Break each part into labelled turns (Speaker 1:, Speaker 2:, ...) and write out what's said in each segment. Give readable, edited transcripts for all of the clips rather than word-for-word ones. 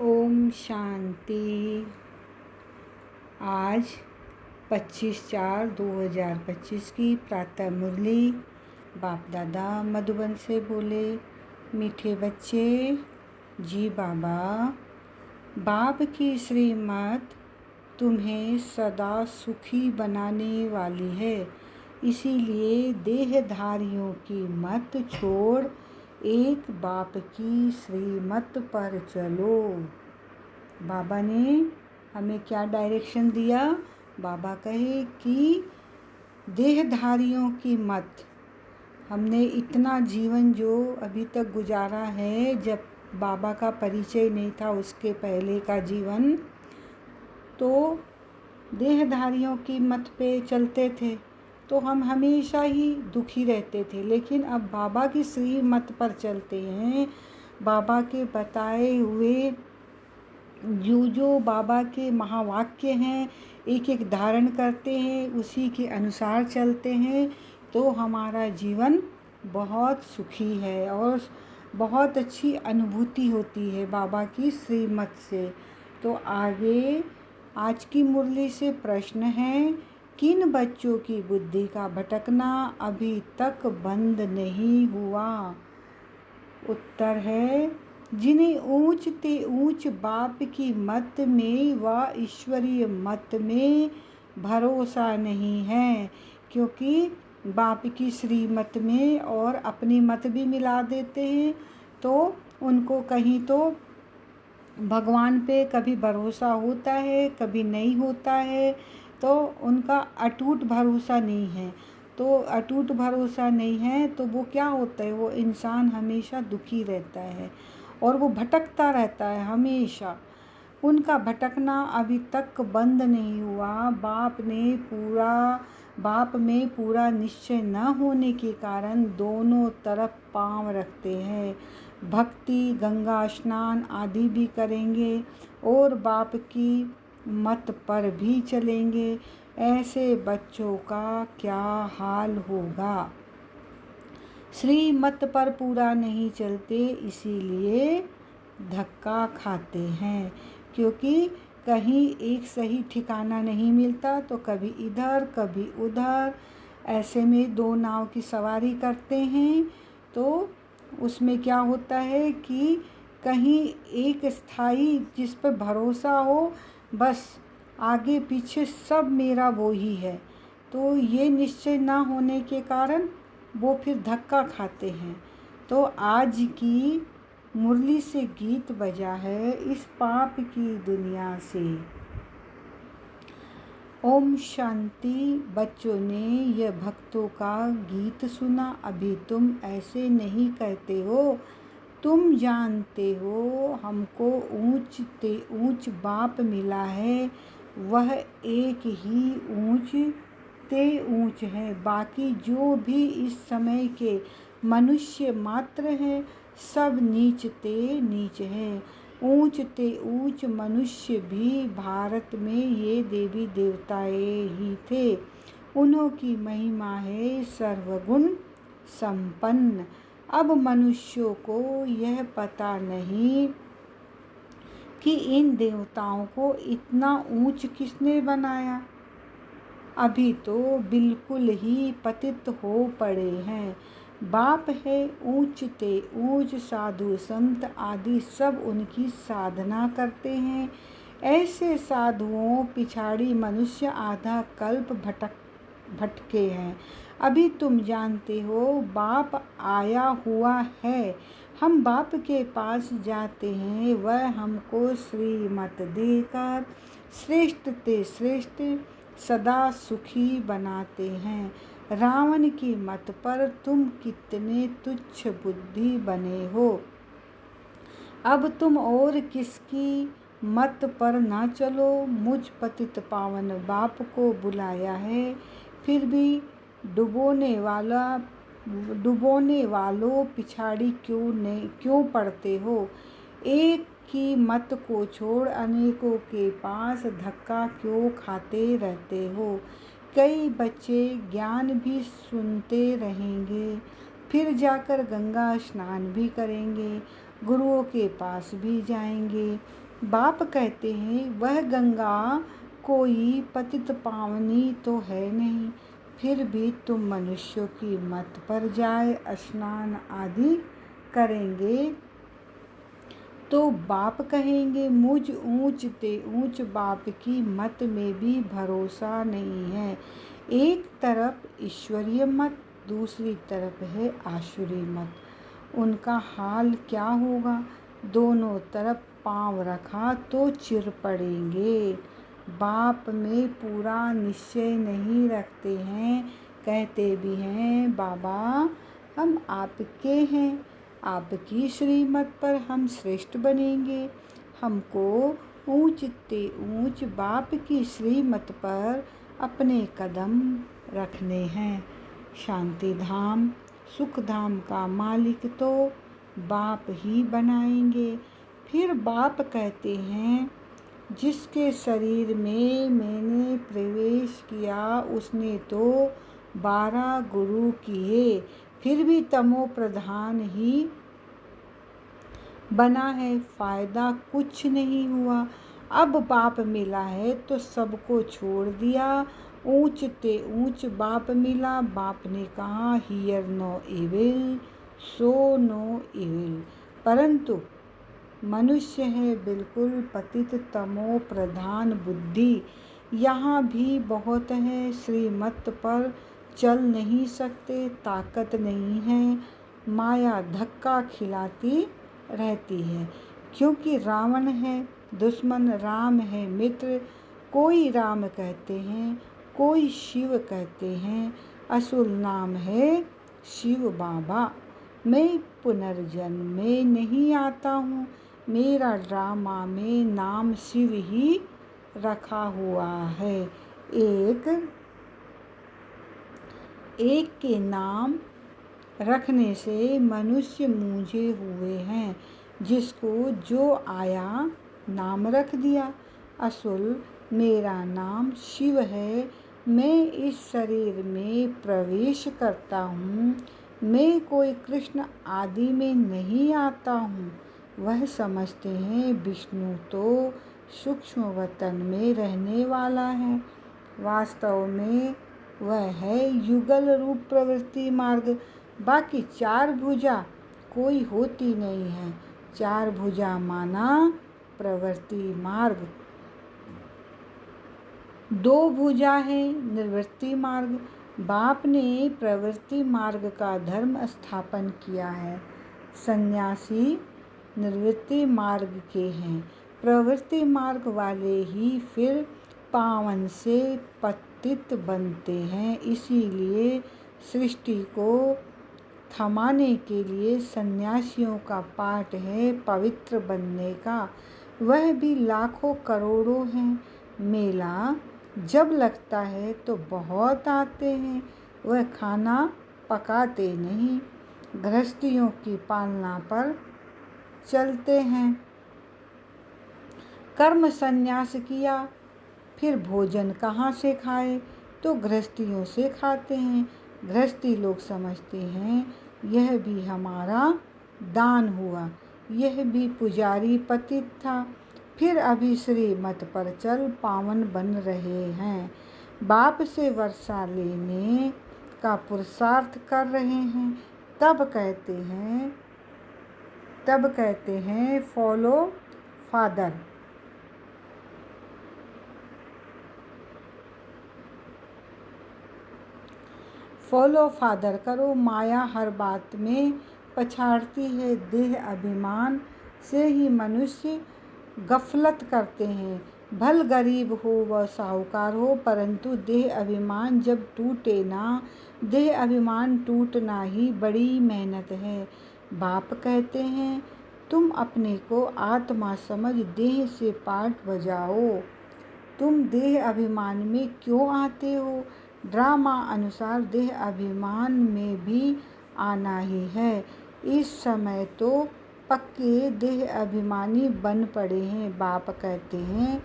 Speaker 1: ओम शांति। आज 25/4/2025 की प्रातः मुरली बाप दादा मधुबन से बोले। मीठे बच्चे जी बाबा, बाप की श्रीमत तुम्हें सदा सुखी बनाने वाली है, इसीलिए देहधारियों की मत छोड़ एक बाप की श्रीमत पर चलो। बाबा ने हमें क्या डायरेक्शन दिया? बाबा कहे कि देहधारियों की मत। हमने इतना जीवन जो अभी तक गुजारा है, जब बाबा का परिचय नहीं था उसके पहले का जीवन, तो देहधारियों की मत पे चलते थे तो हम हमेशा ही दुखी रहते थे। लेकिन अब बाबा की श्री मत पर चलते हैं, बाबा के बताए हुए जो बाबा के महावाक्य हैं एक एक धारण करते हैं, उसी के अनुसार चलते हैं, तो हमारा जीवन बहुत सुखी है और बहुत अच्छी अनुभूति होती है बाबा की श्रीमत से। तो आगे आज की मुरली से प्रश्न है, किन बच्चों की बुद्धि का भटकना अभी तक बंद नहीं हुआ? उत्तर है, जिन्हें ऊंच ते ऊंच बाप की मत में व ईश्वरीय मत में भरोसा नहीं है, क्योंकि बाप की श्रीमत में और अपनी मत भी मिला देते हैं, तो उनको कहीं तो भगवान पे कभी भरोसा होता है, कभी नहीं होता है, तो उनका अटूट भरोसा नहीं है। तो अटूट भरोसा नहीं है तो वो क्या होता है, वो इंसान हमेशा दुखी रहता है और वो भटकता रहता है हमेशा। उनका भटकना अभी तक बंद नहीं हुआ। बाप में पूरा निश्चय न होने के कारण दोनों तरफ पांव रखते हैं। भक्ति, गंगा स्नान आदि भी करेंगे और बाप की मत पर भी चलेंगे। ऐसे बच्चों का क्या हाल होगा? श्री मत पर पूरा नहीं चलते, इसीलिए धक्का खाते हैं, क्योंकि कहीं एक सही ठिकाना नहीं मिलता, तो कभी इधर कभी उधर, ऐसे में दो नाव की सवारी करते हैं। तो उसमें क्या होता है कि कहीं एक स्थायी जिस पर भरोसा हो, बस आगे पीछे सब मेरा वो ही है, तो ये निश्चय ना होने के कारण वो फिर धक्का खाते हैं। तो आज की मुरली से गीत बजा है, इस पाप की दुनिया से। ओम शांति। बच्चों ने यह भक्तों का गीत सुना। अभी तुम ऐसे नहीं कहते हो, तुम जानते हो हमको ऊंच ते ऊंच बाप मिला है, वह एक ही ऊंच ते ऊंच है। बाकी जो भी इस समय के मनुष्य मात्र हैं, सब नीच ते नीच हैं। ऊंच ते ऊंच मनुष्य भी भारत में ये देवी देवताएं ही थे। उन्हों की महिमा है सर्वगुण संपन्न। अब मनुष्यों को यह पता नहीं कि इन देवताओं को इतना ऊंच किसने बनाया। अभी तो बिल्कुल ही पतित हो पड़े हैं। बाप है ऊंच ते ऊंच, साधु संत आदि सब उनकी साधना करते हैं। ऐसे साधुओं पिछाड़ी मनुष्य आधा कल्प भटके हैं। अभी तुम जानते हो बाप आया हुआ है, हम बाप के पास जाते हैं, वह हमको श्रीमत देकर श्रेष्ठ ते श्रेष्ठ सदा सुखी बनाते हैं। रावण की मत पर तुम कितने तुच्छ बुद्धि बने हो। अब तुम और किसकी मत पर ना चलो। मुझ पतित पावन बाप को बुलाया है, फिर भी डुबोने वालों पिछाड़ी क्यों पड़ते हो। एक की मत को छोड़ अनेकों के पास धक्का क्यों खाते रहते हो। कई बच्चे ज्ञान भी सुनते रहेंगे, फिर जाकर गंगा स्नान भी करेंगे, गुरुओं के पास भी जाएंगे, बाप कहते हैं वह गंगा कोई पतित पावनी तो है नहीं, फिर भी तुम मनुष्यों की मत पर जाए स्नान आदि करेंगे तो बाप कहेंगे मुझ ऊंच ते ऊंच बाप की मत में भी भरोसा नहीं है। एक तरफ ईश्वरीय मत, दूसरी तरफ है आसुरी मत। उनका हाल क्या होगा? दोनों तरफ पांव रखा तो चिर पड़ेंगे। बाप में पूरा निश्चय नहीं रखते हैं, कहते भी हैं बाबा हम आपके हैं, आपकी श्रीमत पर हम श्रेष्ठ बनेंगे। हमको ऊंच ते ऊंच बाप की श्रीमत पर अपने कदम रखने हैं। शांति धाम सुख धाम का मालिक तो बाप ही बनाएंगे। फिर बाप कहते हैं जिसके शरीर में मैंने प्रवेश किया उसने तो 12 गुरु किए, फिर भी तमो प्रधान ही बना है, फायदा कुछ नहीं हुआ। अब बाप मिला है तो सबको छोड़ दिया। ऊंच ते ऊंच बाप मिला। बाप ने कहा hear no evil so no evil, परंतु मनुष्य है बिल्कुल पतित तमो प्रधान बुद्धि। यहाँ भी बहुत है, श्रीमत पर चल नहीं सकते, ताकत नहीं है, माया धक्का खिलाती रहती है। क्योंकि रावण है दुश्मन, राम है मित्र। कोई राम कहते हैं, कोई शिव कहते हैं। असुर नाम है शिव बाबा। मैं पुनर्जन्म में नहीं आता हूँ, मेरा ड्रामा में नाम शिव ही रखा हुआ है। एक के नाम रखने से मनुष्य मूंझे हुए हैं, जिसको जो आया नाम रख दिया। असल मेरा नाम शिव है। मैं इस शरीर में प्रवेश करता हूँ, मैं कोई कृष्ण आदि में नहीं आता हूँ। वह समझते हैं विष्णु तो सूक्ष्म वतन में रहने वाला है, वास्तव में वह है युगल रूप प्रवृत्ति मार्ग। बाकी 4 भुजा कोई होती नहीं है। 4 भुजा माना प्रवृत्ति मार्ग, 2 भुजा है निवृत्ति मार्ग। बाप ने प्रवृत्ति मार्ग का धर्म स्थापन किया है। सन्यासी निवृत्ति मार्ग के हैं। प्रवृत्ति मार्ग वाले ही फिर पावन से पतित बनते हैं। इसीलिए सृष्टि को थमाने के लिए सन्यासियों का पाठ है पवित्र बनने का। वह भी लाखों करोड़ों हैं। मेला जब लगता है तो बहुत आते हैं। वह खाना पकाते नहीं, गृहस्थियों की पालना पर चलते हैं। कर्म संन्यास किया, फिर भोजन कहाँ से खाए? तो गृहस्थियों से खाते हैं। गृहस्थी लोग समझते हैं यह भी हमारा दान हुआ, यह भी पुजारी पतित था, फिर अभी श्रीमत पर चल पावन बन रहे हैं। बाप से वर्षा लेने का पुरुषार्थ कर रहे हैं। तब कहते हैं फॉलो फादर। फॉलो फादर करो। माया हर बात में पछाड़ती है। देह अभिमान से ही मनुष्य गफलत करते हैं। भल गरीब हो व साहूकार हो, परंतु देह अभिमान जब टूटे ना, देह अभिमान टूटना ही बड़ी मेहनत है। बाप कहते हैं तुम अपने को आत्मा समझ देह से पाठ बजाओ। तुम देह अभिमान में क्यों आते हो? ड्रामा अनुसार देह अभिमान में भी आना ही है। इस समय तो पक्के देह अभिमानी बन पड़े हैं। बाप कहते हैं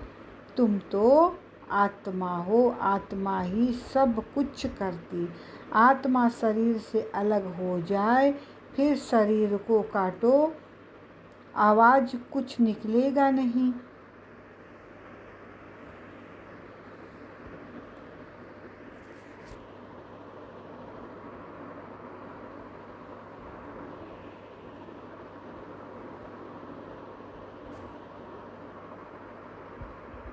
Speaker 1: तुम तो आत्मा हो, आत्मा ही सब कुछ करती। आत्मा शरीर से अलग हो जाए, फिर शरीर को काटो, आवाज़ कुछ निकलेगा नहीं।